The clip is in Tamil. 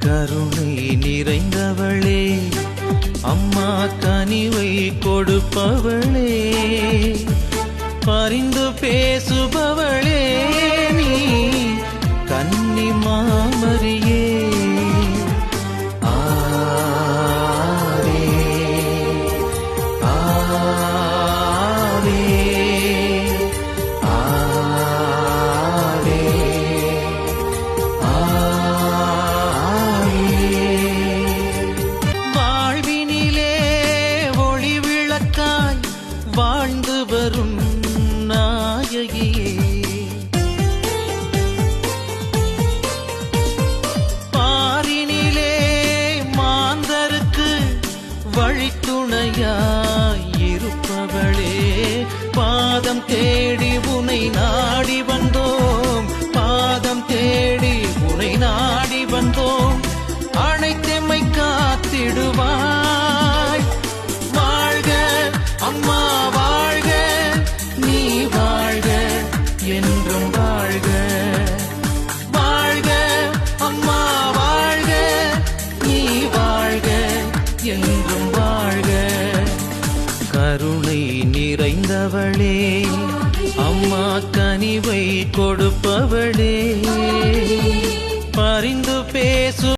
கருணை நிறைந்தவளே, அம்மா கனிவை கொடுப்பவளே, பரிந்து பேசுபவளே, நீ கன்னி மாமரியே. வாழ்ந்து வரும் நாயகியே, பாரினிலே மாந்தருக்கு வழித்துணையாயிருப்பவளே, பாதம் தேடி உனை நாடி வந்தோம், பாதம் தேடி உனை நாடி வந்தோம், அனைத்தெம்மை காத்திடுவாய். வாழ்க அம்மா வாழ்க, நீ வாழ்க என்றும் வாழ்க. வாழ்க அம்மா வாழ்க, நீ வாழ்க என்றும் வாழ்க. கருணை நிறைந்தவளே, அம்மா கனிவை கொடுப்பவளே, பரிந்து பேசு